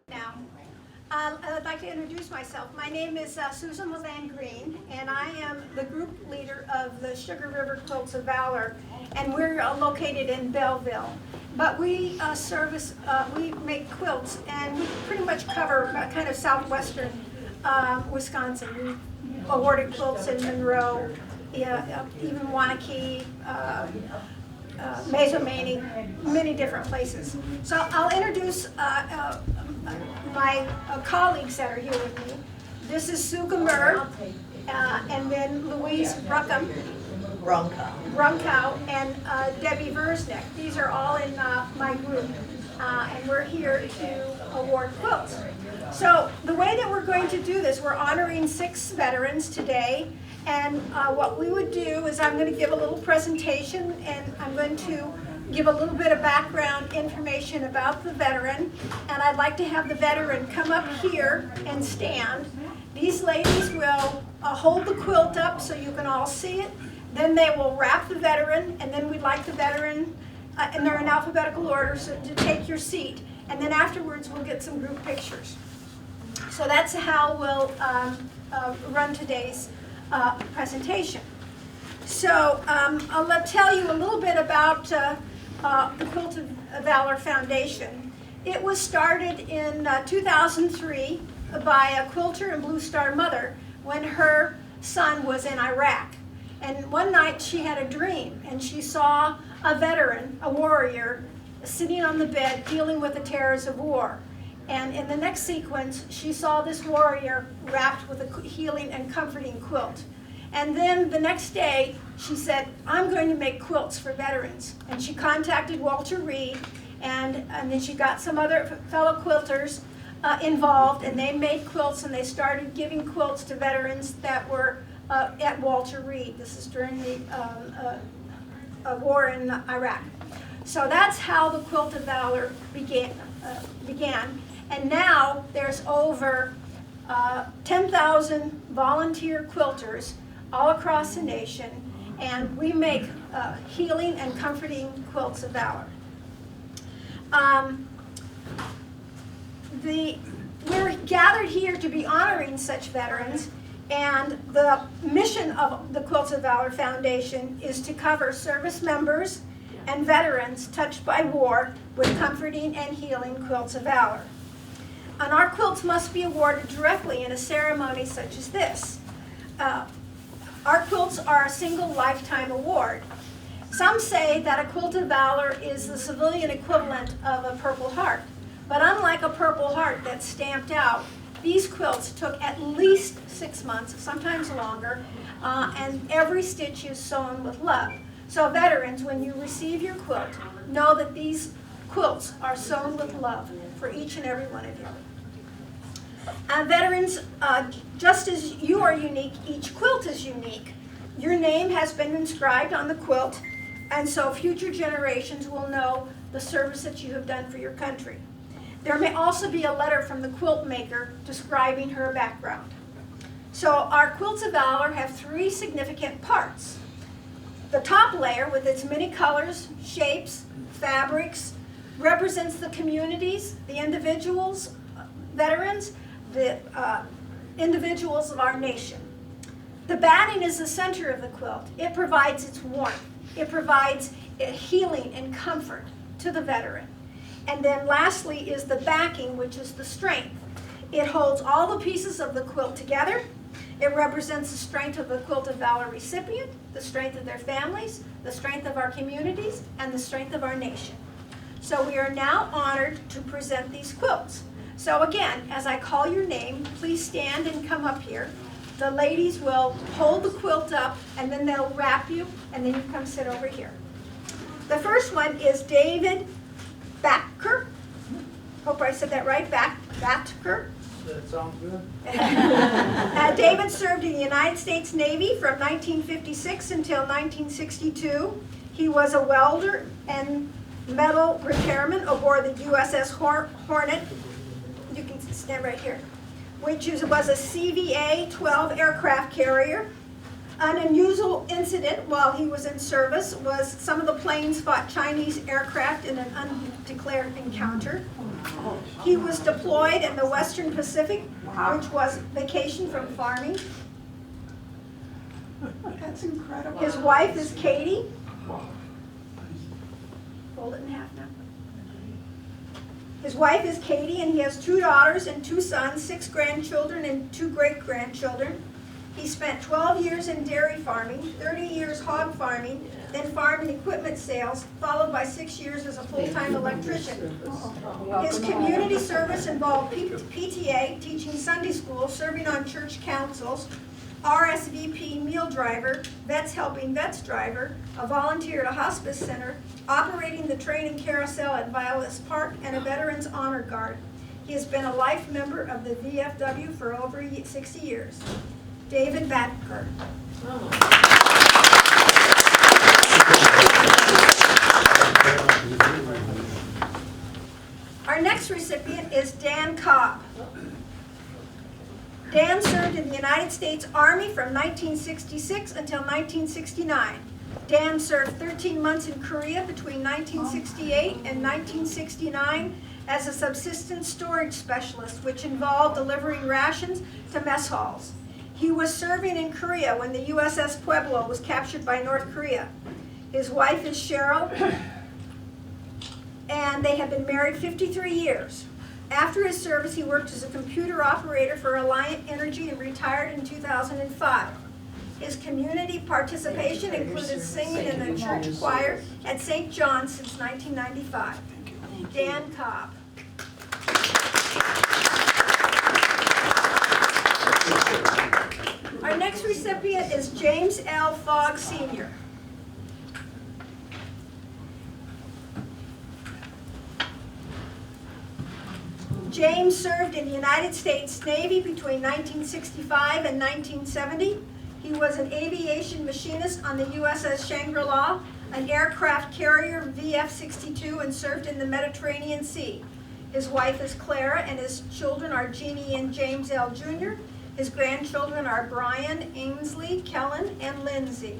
Now, I'd like to introduce myself. My name is Susan Levan Green, and I am the group leader of the Sugar River Quilts of Valor, and we're located in Belleville. But we we make quilts, and we pretty much cover kind of southwestern Wisconsin. We awarded quilts in Monroe, even Waunakee, Mazomanie, many different places. So I'll introduce my colleagues that are here with me. This is Sue Gamer, and then Louise Bruckham, Brunkow, and Debbie Versnick. These are all in my group, and we're here to award quilts. So the way that we're going to do this, we're honoring 6 veterans today, and what we would do is I'm going to give a little presentation, and I'm going to give a little bit of background information about the veteran, and I'd like to have the veteran come up here and stand. These ladies will hold the quilt up so you can all see it. Then they will wrap the veteran, and then we'd like the veteran, and they're in alphabetical order, so to take your seat. And then afterwards we'll get some group pictures. So that's how we'll run today's presentation. So I'll tell you a little bit about the Quilt of Valor Foundation. It was started in 2003 by a quilter and Blue Star mother when her son was in Iraq. And one night she had a dream, and she saw a veteran, a warrior, sitting on the bed dealing with the terrors of war. And in the next sequence, she saw this warrior wrapped with a healing and comforting quilt. And then the next day, she said, I'm going to make quilts for veterans. And she contacted Walter Reed, and then she got some other fellow quilters involved, and they made quilts, and they started giving quilts to veterans that were at Walter Reed. This is during the war in Iraq. So that's how the Quilt of Valor began. And now there's over 10,000 volunteer quilters all across the nation, and we make healing and comforting quilts of valor. We're gathered here to be honoring such veterans, and the mission of the Quilts of Valor Foundation is to cover service members and veterans touched by war with comforting and healing quilts of valor. And our quilts must be awarded directly in a ceremony such as this. Our quilts are a single lifetime award. Some say that a Quilt of Valor is the civilian equivalent of a Purple Heart. But unlike a Purple Heart that's stamped out, these quilts took at least 6 months, sometimes longer, and every stitch is sewn with love. So veterans, when you receive your quilt, know that these quilts are sewn with love for each and every one of you. Veterans, just as you are unique, each quilt is unique. Your name has been inscribed on the quilt, and so future generations will know the service that you have done for your country. There may also be a letter from the quilt maker describing her background. So our Quilts of Valor have 3 significant parts. The top layer, with its many colors, shapes, fabrics, represents the communities, the individuals, veterans, the individuals of our nation. The batting is the center of the quilt. It provides its warmth. It provides healing and comfort to the veteran. And then lastly is the backing, which is the strength. It holds all the pieces of the quilt together. It represents the strength of the Quilt of Valor recipient, the strength of their families, the strength of our communities, and the strength of our nation. So we are now honored to present these quilts. So again, as I call your name, please stand and come up here. The ladies will hold the quilt up, and then they'll wrap you, and then you come sit over here. The first one is David Backer. Hope I said that right, Backer. That sounds good. David served in the United States Navy from 1956 until 1962. He was a welder and metal repairman aboard the USS Hornet. You can stand right here, which was a CVA-12 aircraft carrier. An unusual incident while he was in service was some of the planes fought Chinese aircraft in an undeclared encounter. He was deployed in the Western Pacific, which was vacation from farming. That's incredible. His wife is Katie. Fold it in half now. His wife is Katie, and he has 2 daughters and 2 sons, 6 grandchildren, and 2 great-grandchildren. He spent 12 years in dairy farming, 30 years hog farming, then farm and equipment sales, followed by 6 years as a full-time electrician. His community service involved PTA, teaching Sunday school, serving on church councils, RSVP meal driver, Vets Helping Vets driver, a volunteer at a hospice center, operating the training carousel at Violet's Park, and a Veterans Honor Guard. He has been a life member of the VFW for over 60 years. David Batker. Our next recipient is Dan Cobb. Dan served in the United States Army from 1966 until 1969. Dan served 13 months in Korea between 1968 and 1969 as a subsistence storage specialist, which involved delivering rations to mess halls. He was serving in Korea when the USS Pueblo was captured by North Korea. His wife is Cheryl, and they have been married 53 years. After his service, he worked as a computer operator for Alliant Energy and retired in 2005. His community participation included singing in the church choir at St. John's since 1995. Dan Cobb. Our next recipient is James L. Fogg, Sr. James served in the United States Navy between 1965 and 1970. He was an aviation machinist on the USS Shangri-La, an aircraft carrier VF-62, and served in the Mediterranean Sea. His wife is Clara, and his children are Jeannie and James L. Jr. His grandchildren are Brian, Ainsley, Kellen, and Lindsay.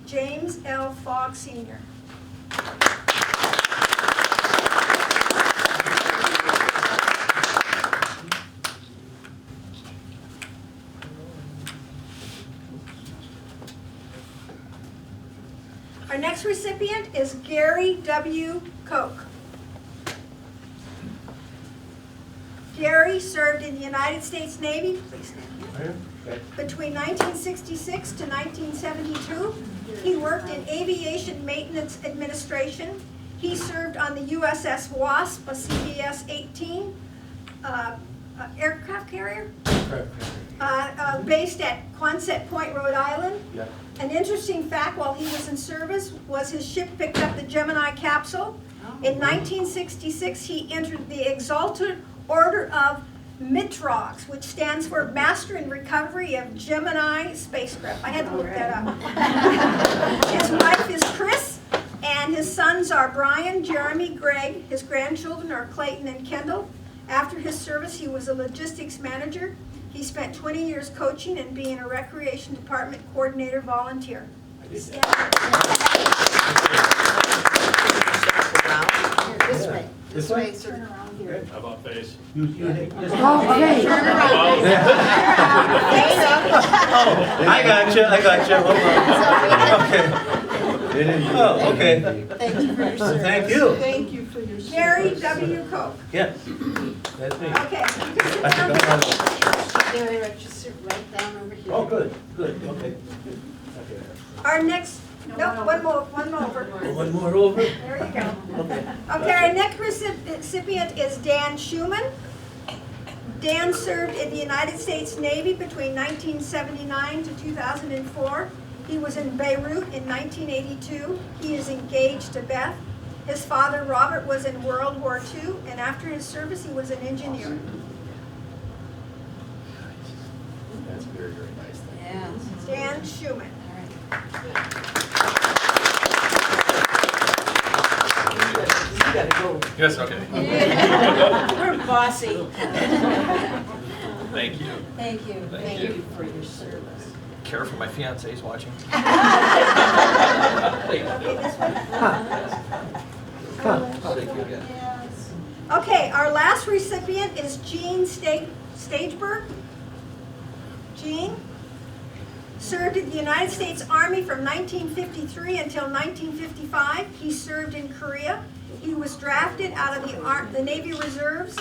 James L. Fogg, Sr. Our next recipient is Gary W. Koch. Gary served in the United States Navy between 1966 to 1972. He worked in aviation maintenance administration. He served on the USS Wasp, a CBS-18 aircraft carrier, based at Quonset Point, Rhode Island. Yeah. An interesting fact while he was in service was his ship picked up the Gemini capsule. In 1966, he entered the Exalted Order of Mitrogs, which stands for Master in Recovery of Gemini Spacecraft. I had to look that up. His wife is Chris, and his sons are Brian, Jeremy, Greg. His grandchildren are Clayton and Kendall. After his service, he was a logistics manager. He spent 20 years coaching and being a recreation department coordinator volunteer. This way. This way? Turn around here. How about face? I gotcha. Hold on. Okay. Thank you for your service. Thank you. Thank you for your service. Gary W. Koch. Yes, that's me. Okay. Gary, just sit right down over here. Oh, good, okay. Our next, nope, one more over. One more over? There you go. Okay. Okay, our next recipient is Dan Schumann. Dan served in the United States Navy between 1979 to 2004. He was in Beirut in 1982. He is engaged to Beth. His father, Robert, was in World War II, and after his service, he was an engineer. That's very, very nice. Yeah. Dan Schumann. You gotta go. Yes, okay. We're bossy. Thank you. Thank you. Thank Thank you. you for your service. Careful, my fiance's watching. Okay, this one. Okay, our last recipient is Gene Stageberg. Gene served in the United States Army from 1953 until 1955. He served in Korea. He was drafted out of the Navy Reserves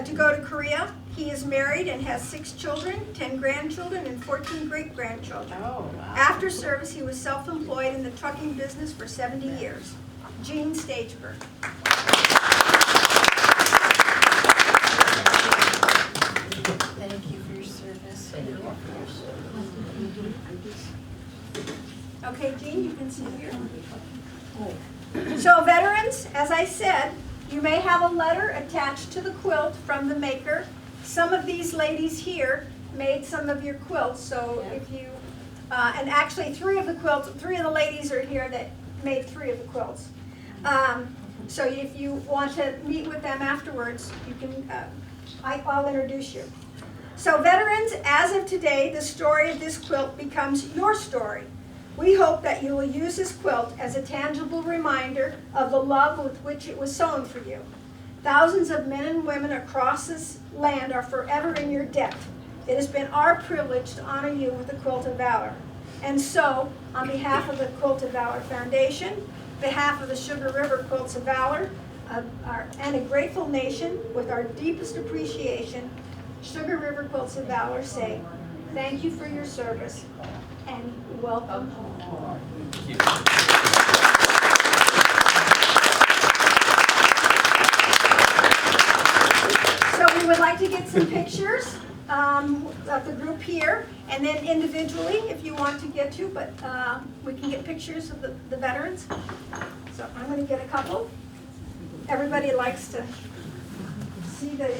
to go to Korea. He is married and has 6 children, 10 grandchildren, and 14 great-grandchildren. Oh, wow. After service, he was self-employed in the trucking business for 70 years. Gene Stageberg. Thank you for your service. Okay, Gene, you can sit here. So veterans, as I said, you may have a letter attached to the quilt from the maker. Some of these ladies here made some of your quilts, so if you, and actually 3 of the ladies are here that made 3 of the quilts. So if you want to meet with them afterwards, you can, I'll introduce you. So veterans, as of today, the story of this quilt becomes your story. We hope that you will use this quilt as a tangible reminder of the love with which it was sewn for you. Thousands of men and women across this land are forever in your debt. It has been our privilege to honor you with the Quilt of Valor. And so, on behalf of the Quilt of Valor Foundation, behalf of the Sugar River Quilts of Valor, and a grateful nation, with our deepest appreciation, Sugar River Quilts of Valor say, thank you for your service, and welcome home. Thank you. So we would like to get some pictures of the group here, and then individually if you want to get to, but we can get pictures of the veterans. So I'm going to get a couple. Everybody likes to see the,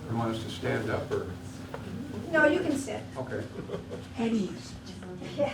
You want us to stand up or? no, you can sit. Okay. Yeah.